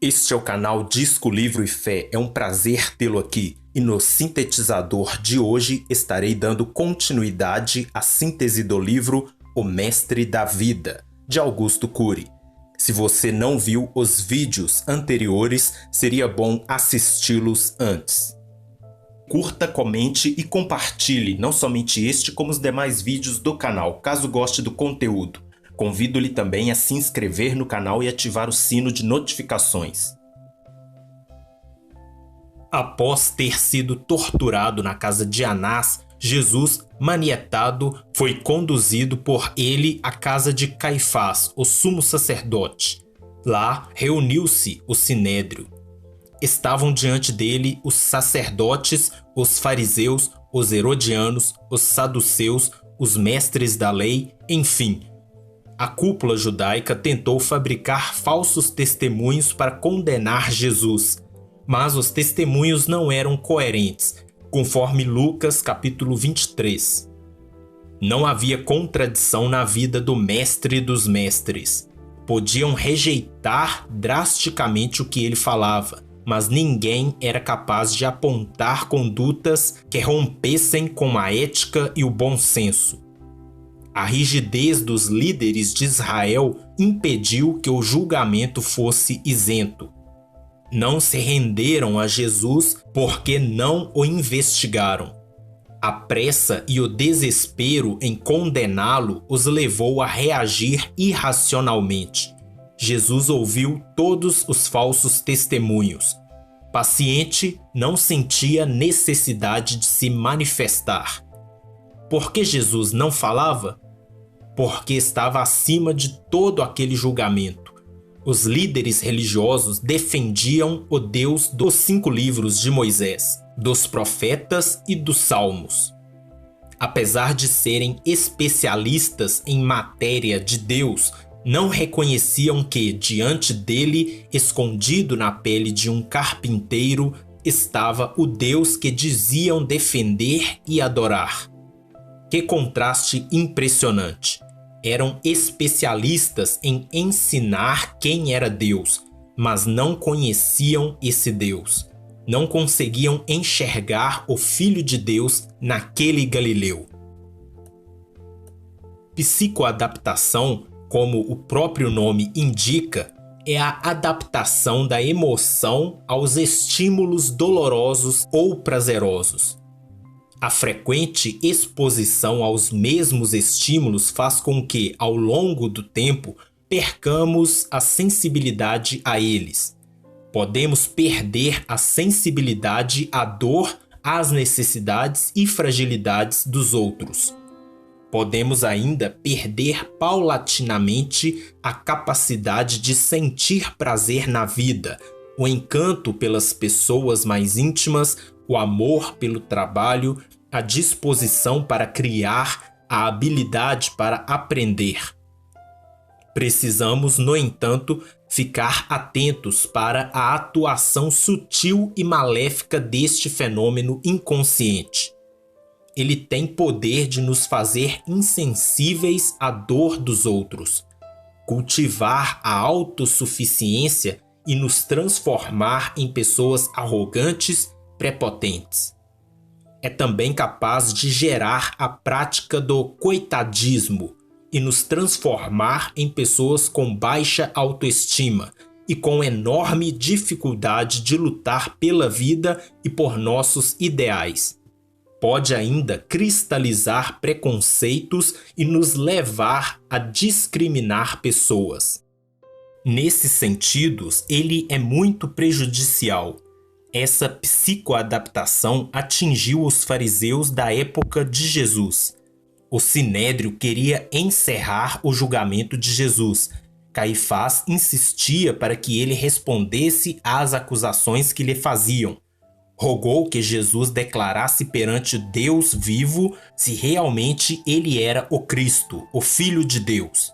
Este é o canal Disco, Livro e Fé. É um prazer tê-lo aqui. E no sintetizador de hoje estarei dando continuidade à síntese do livro O Mestre da Vida, de Augusto Cury. Se você não viu os vídeos anteriores, seria bom assisti-los antes. Curta, comente e compartilhe não somente este, como os demais vídeos do canal, caso goste do conteúdo. Convido-lhe também a se inscrever no canal e ativar o sino de notificações. Após ter sido torturado na casa de Anás, Jesus, manietado, foi conduzido por ele à casa de Caifás, o sumo sacerdote. Lá reuniu-se o sinédrio. Estavam diante dele os sacerdotes, os fariseus, os herodianos, os saduceus, os mestres da lei, enfim. A cúpula judaica tentou fabricar falsos testemunhos para condenar Jesus, mas os testemunhos não eram coerentes, conforme Lucas capítulo 23. Não havia contradição na vida do mestre dos mestres. Podiam rejeitar drasticamente o que ele falava, mas ninguém era capaz de apontar condutas que rompessem com a ética e o bom senso. A rigidez dos líderes de Israel impediu que o julgamento fosse isento. Não se renderam a Jesus porque não o investigaram. A pressa e o desespero em condená-lo os levou a reagir irracionalmente. Jesus ouviu todos os falsos testemunhos. Paciente, não sentia necessidade de se manifestar. Por que Jesus não falava? Porque estava acima de todo aquele julgamento. Os líderes religiosos defendiam o Deus dos 5 livros de Moisés, dos profetas e dos salmos. Apesar de serem especialistas em matéria de Deus, não reconheciam que, diante dele, escondido na pele de um carpinteiro, estava o Deus que diziam defender e adorar. Que contraste impressionante! Eram especialistas em ensinar quem era Deus, mas não conheciam esse Deus. Não conseguiam enxergar o Filho de Deus naquele Galileu. Psicoadaptação, como o próprio nome indica, é a adaptação da emoção aos estímulos dolorosos ou prazerosos. A frequente exposição aos mesmos estímulos faz com que, ao longo do tempo, percamos a sensibilidade a eles. Podemos perder a sensibilidade à dor, às necessidades e fragilidades dos outros. Podemos ainda perder paulatinamente a capacidade de sentir prazer na vida, o encanto pelas pessoas mais íntimas, o amor pelo trabalho, a disposição para criar, a habilidade para aprender. Precisamos, no entanto, ficar atentos para a atuação sutil e maléfica deste fenômeno inconsciente. Ele tem poder de nos fazer insensíveis à dor dos outros, cultivar a autossuficiência e nos transformar em pessoas arrogantes, prepotentes. É também capaz de gerar a prática do coitadismo e nos transformar em pessoas com baixa autoestima e com enorme dificuldade de lutar pela vida e por nossos ideais. Pode ainda cristalizar preconceitos e nos levar a discriminar pessoas. Nesses sentidos, ele é muito prejudicial. Essa psicoadaptação atingiu os fariseus da época de Jesus. O sinédrio queria encerrar o julgamento de Jesus. Caifás insistia para que ele respondesse às acusações que lhe faziam. Rogou que Jesus declarasse perante Deus vivo se realmente ele era o Cristo, o Filho de Deus.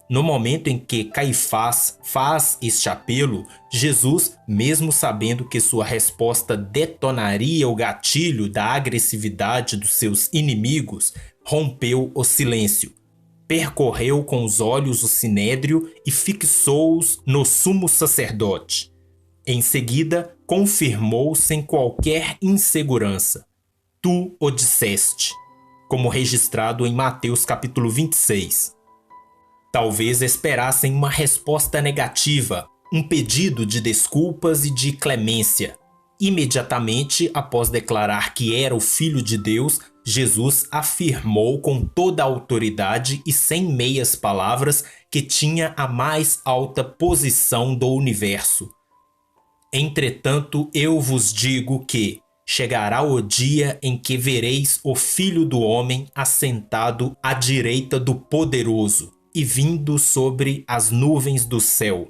No momento em que Caifás faz este apelo, Jesus, mesmo sabendo que sua resposta detonaria o gatilho da agressividade dos seus inimigos, rompeu o silêncio. Percorreu com os olhos o sinédrio e fixou-os no sumo sacerdote. Em seguida, confirmou sem qualquer insegurança: Tu o disseste, como registrado em Mateus capítulo 26. Talvez esperassem uma resposta negativa, um pedido de desculpas e de clemência. Imediatamente após declarar que era o Filho de Deus, Jesus afirmou com toda a autoridade e sem meias palavras que tinha a mais alta posição do universo. Entretanto, eu vos digo que chegará o dia em que vereis o Filho do Homem assentado à direita do Poderoso e vindo sobre as nuvens do céu.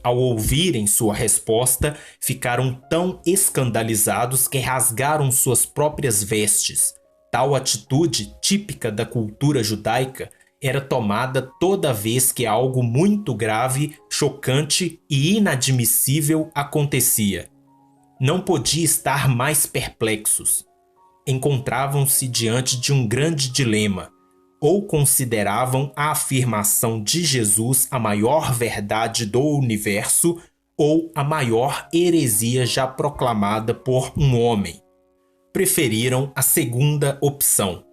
Ao ouvirem sua resposta, ficaram tão escandalizados que rasgaram suas próprias vestes. Tal atitude, típica da cultura judaica, era tomada toda vez que algo muito grave, chocante e inadmissível acontecia. Não podia estar mais perplexos. Encontravam-se diante de um grande dilema. Ou consideravam a afirmação de Jesus a maior verdade do universo, ou a maior heresia já proclamada por um homem. Preferiram a segunda opção.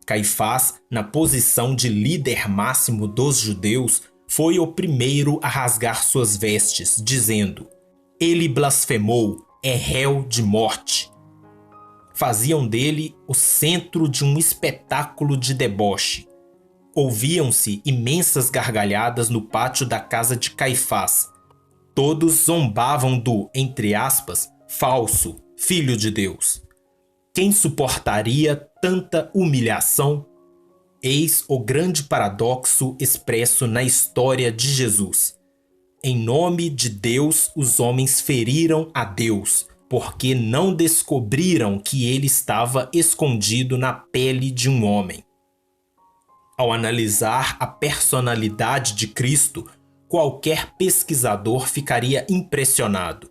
Caifás, na posição de líder máximo dos judeus, foi o primeiro a rasgar suas vestes, dizendo: Ele blasfemou, é réu de morte. Faziam dele o centro de um espetáculo de deboche. Ouviam-se imensas gargalhadas no pátio da casa de Caifás. Todos zombavam do, entre aspas, falso Filho de Deus. Quem suportaria tanta humilhação? Eis o grande paradoxo expresso na história de Jesus. Em nome de Deus, os homens feriram a Deus, porque não descobriram que ele estava escondido na pele de um homem. Ao analisar a personalidade de Cristo, qualquer pesquisador ficaria impressionado.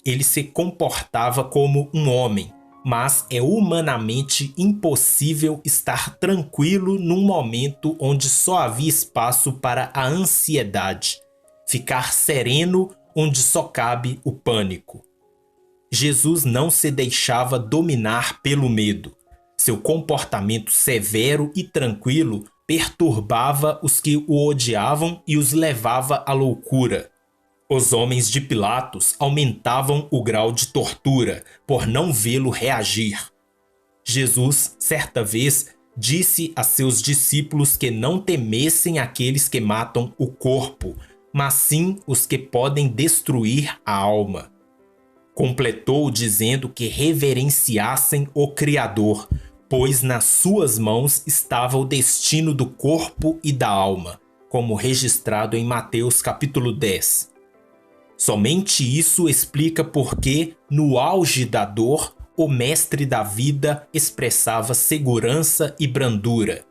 Ele se comportava como um homem, mas é humanamente impossível estar tranquilo num momento onde só havia espaço para a ansiedade, ficar sereno onde só cabe o pânico. Jesus não se deixava dominar pelo medo. Seu comportamento severo e tranquilo perturbava os que o odiavam e os levava à loucura. Os homens de Pilatos aumentavam o grau de tortura por não vê-lo reagir. Jesus, certa vez, disse a seus discípulos que não temessem aqueles que matam o corpo, mas sim os que podem destruir a alma. Completou dizendo que reverenciassem o Criador, pois nas suas mãos estava o destino do corpo e da alma, como registrado em Mateus capítulo 10. Somente isso explica por que, no auge da dor, o mestre da vida expressava segurança e brandura.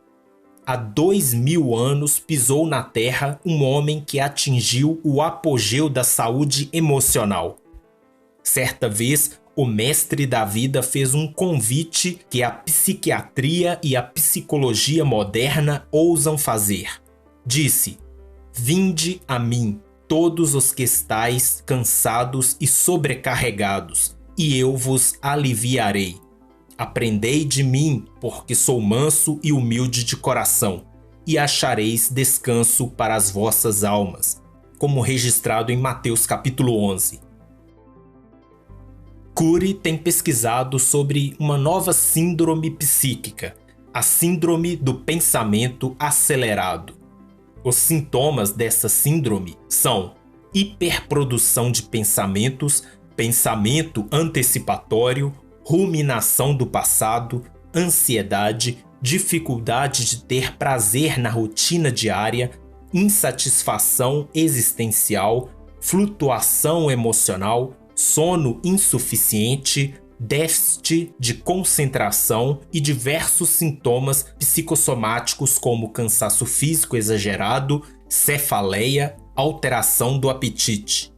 Há 2000 anos pisou na terra um homem que atingiu o apogeu da saúde emocional. Certa vez, o mestre da vida fez um convite que a psiquiatria e a psicologia moderna ousam fazer. Disse: Vinde a mim, todos os que estáis cansados e sobrecarregados, e eu vos aliviarei. Aprendei de mim, porque sou manso e humilde de coração, e achareis descanso para as vossas almas, como registrado em Mateus capítulo 11. Cury tem pesquisado sobre uma nova síndrome psíquica, a síndrome do pensamento acelerado. Os sintomas dessa síndrome são hiperprodução de pensamentos, pensamento antecipatório, ruminação do passado, ansiedade, dificuldade de ter prazer na rotina diária, insatisfação existencial, flutuação emocional, sono insuficiente, déficit de concentração e diversos sintomas psicossomáticos como cansaço físico exagerado, cefaleia, alteração do apetite.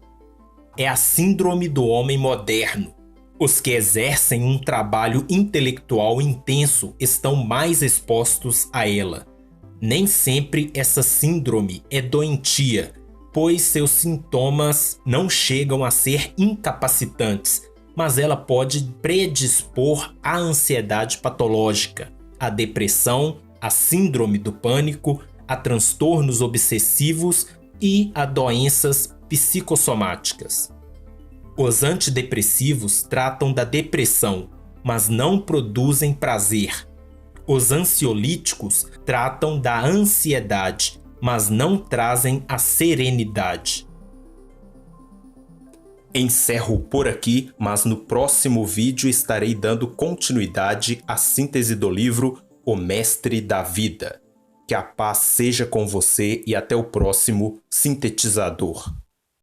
É a síndrome do homem moderno. Os que exercem um trabalho intelectual intenso estão mais expostos a ela. Nem sempre essa síndrome é doentia. pois seus sintomas não chegam a ser incapacitantes, mas ela pode predispor à ansiedade patológica, à depressão, à síndrome do pânico, a transtornos obsessivos e a doenças psicossomáticas. Os antidepressivos tratam da depressão, mas não produzem prazer. Os ansiolíticos tratam da ansiedade, mas não trazem a serenidade. Encerro por aqui, mas no próximo vídeo estarei dando continuidade à síntese do livro O Mestre da Vida. Que a paz seja com você e até o próximo sintetizador.